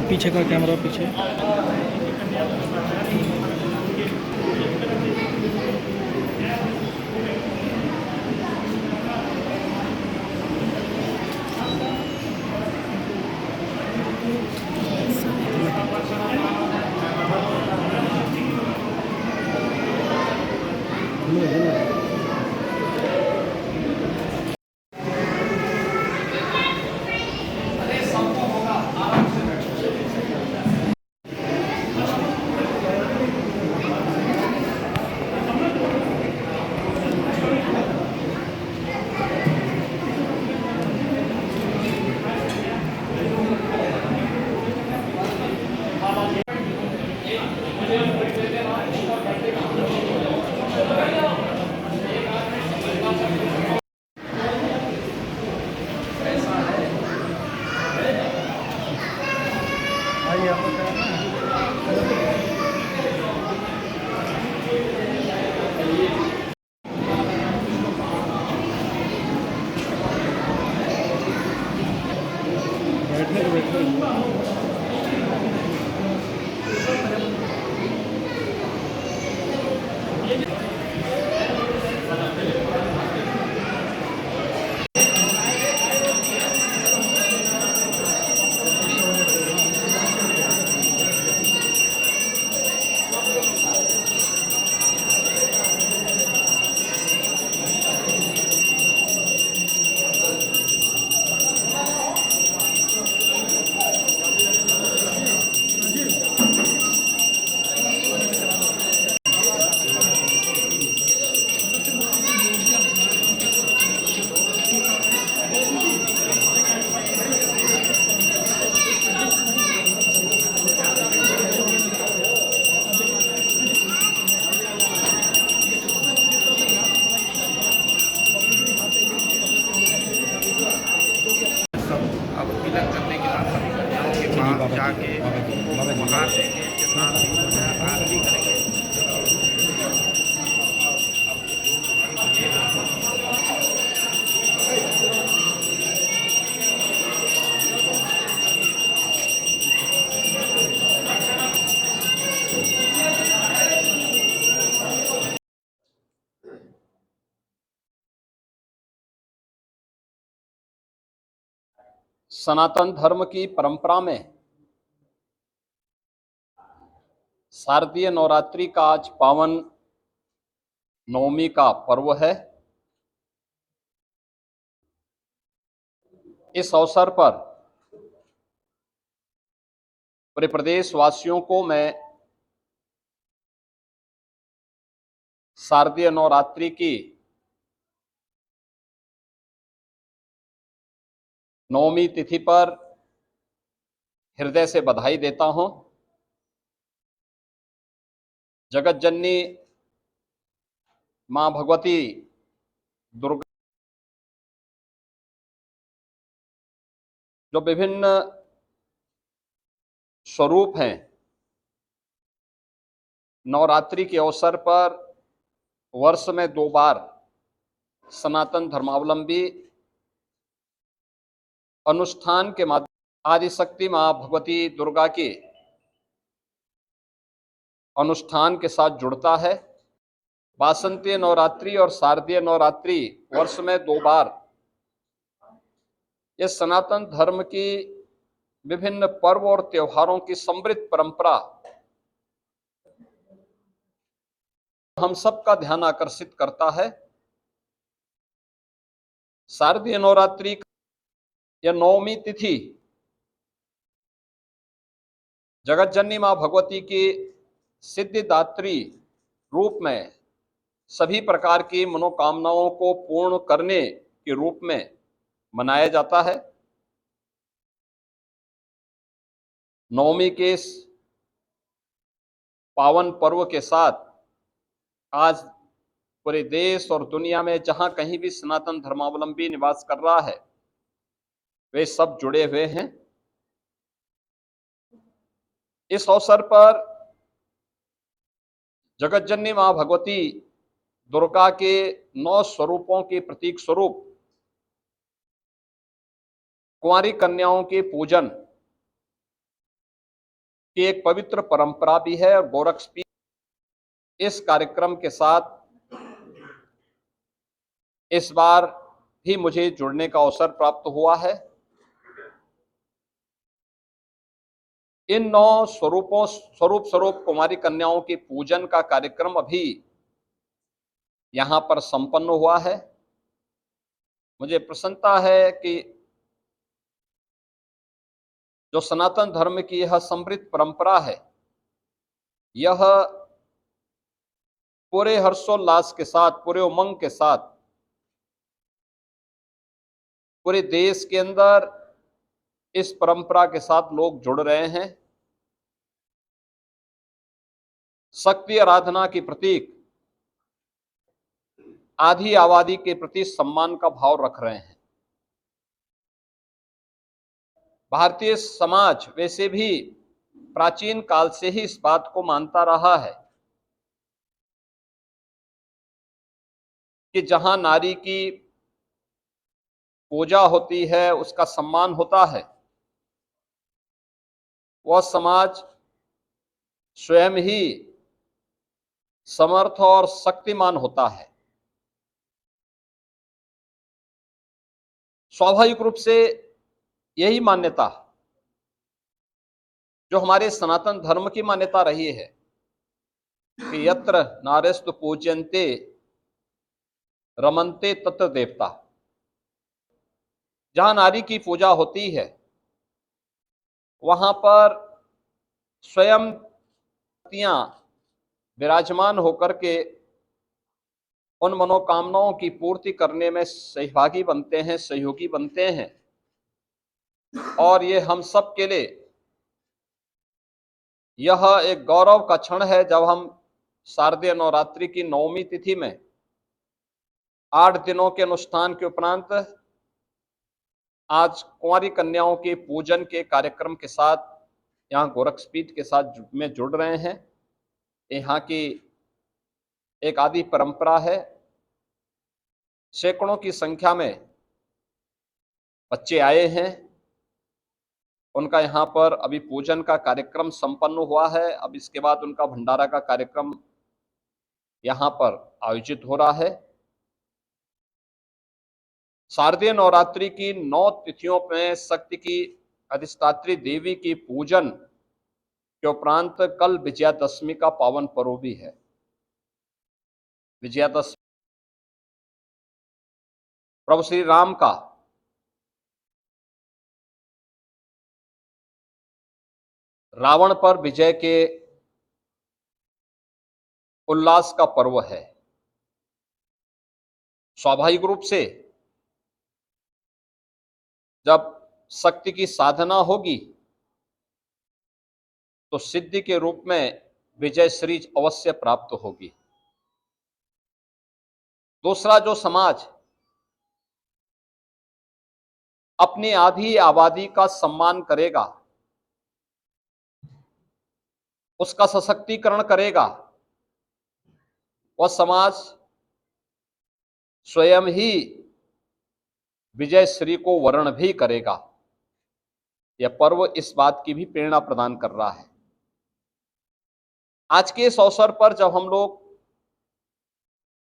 पीछे का कैमरा पीछे। अब तिलक करने के बाद जाके मकान देंगे, जितना भी हो जाए आरती करेंगे। सनातन धर्म की परंपरा में शारदीय नवरात्रि का आज पावन नवमी का पर्व है। इस अवसर पर पूरे प्रदेश वासियों को मैं शारदीय नवरात्रि की नवमी तिथि पर हृदय से बधाई देता हूं। जगत जननी मां भगवती दुर्गा जो विभिन्न स्वरूप हैं, नवरात्रि के अवसर पर वर्ष में 2 बार सनातन धर्मावलंबी अनुष्ठान के माध्यम आदिशक्ति मां भगवती दुर्गा के अनुष्ठान के साथ जुड़ता है। वासंतीय नवरात्रि और शारदीय नवरात्रि वर्ष में 2 बार ये सनातन धर्म की विभिन्न पर्व और त्योहारों की समृद्ध परंपरा हम सबका ध्यान आकर्षित करता है। शारदीय नवरात्रि या नवमी तिथि जगत जननी मां भगवती की सिद्धिदात्री रूप में सभी प्रकार की मनोकामनाओं को पूर्ण करने के रूप में मनाया जाता है। नवमी के इस पावन पर्व के साथ आज पूरे देश और दुनिया में जहां कहीं भी सनातन धर्मावलंबी निवास कर रहा है, वे सब जुड़े हुए हैं। इस अवसर पर जगत जननी मां भगवती दुर्गा के 9 स्वरूपों के प्रतीक स्वरूप कुंवारी कन्याओं के पूजन की एक पवित्र परंपरा भी है और गोरक्षपीठ इस कार्यक्रम के साथ इस बार भी मुझे जुड़ने का अवसर प्राप्त हुआ है। इन 9 स्वरूप कुमारी कन्याओं के पूजन का कार्यक्रम अभी यहां पर संपन्न हुआ है। मुझे प्रसन्नता है कि जो सनातन धर्म की यह समृद्ध परंपरा है, यह पूरे हर्षोल्लास के साथ, पूरे उमंग के साथ पूरे देश के अंदर इस परंपरा के साथ लोग जुड़ रहे हैं। शक्ति आराधना के प्रतीक आधी आबादी के प्रति सम्मान का भाव रख रहे हैं। भारतीय समाज वैसे भी प्राचीन काल से ही इस बात को मानता रहा है कि जहां नारी की पूजा होती है, उसका सम्मान होता है, वह समाज स्वयं ही समर्थ और शक्तिमान होता है। स्वाभाविक रूप से यही मान्यता जो हमारे सनातन धर्म की मान्यता रही है कि यत्र नारेस्तु पूज्यन्ते रमन्ते तत्र देवता, जहां नारी की पूजा होती है वहां पर स्वयं शक्तियां विराजमान होकर के उन मनोकामनाओं की पूर्ति करने में सहभागी बनते हैं, सहयोगी बनते हैं। और ये हम सब के लिए यह एक गौरव का क्षण है जब हम शारदीय नवरात्रि की 9वीं तिथि में 8 दिनों के अनुष्ठान के उपरांत आज कुंवारी कन्याओं के पूजन के कार्यक्रम के साथ यहाँ गोरक्षपीठ के साथ में जुड़ रहे हैं। यहाँ की एक आदि परंपरा है। सैकड़ों की संख्या में बच्चे आए हैं। उनका यहाँ पर अभी पूजन का कार्यक्रम संपन्न हुआ है। अब इसके बाद उनका भंडारा का कार्यक्रम यहाँ पर आयोजित हो रहा है। शारदीय नवरात्रि की 9 तिथियों में शक्ति की अधिष्ठात्री देवी की पूजन के उपरांत कल विजयादशमी का पावन पर्व भी है। विजयादशमी प्रभु श्री राम का रावण पर विजय के उल्लास का पर्व है। स्वाभाविक रूप से जब शक्ति की साधना होगी तो सिद्धि के रूप में विजय श्री अवश्य प्राप्त होगी। दूसरा, जो समाज अपनी आधी आबादी का सम्मान करेगा, उसका सशक्तिकरण करेगा, वह समाज स्वयं ही विजय श्री को वर्ण भी करेगा। यह पर्व इस बात की भी प्रेरणा प्रदान कर रहा है। आज के इस अवसर पर जब हम लोग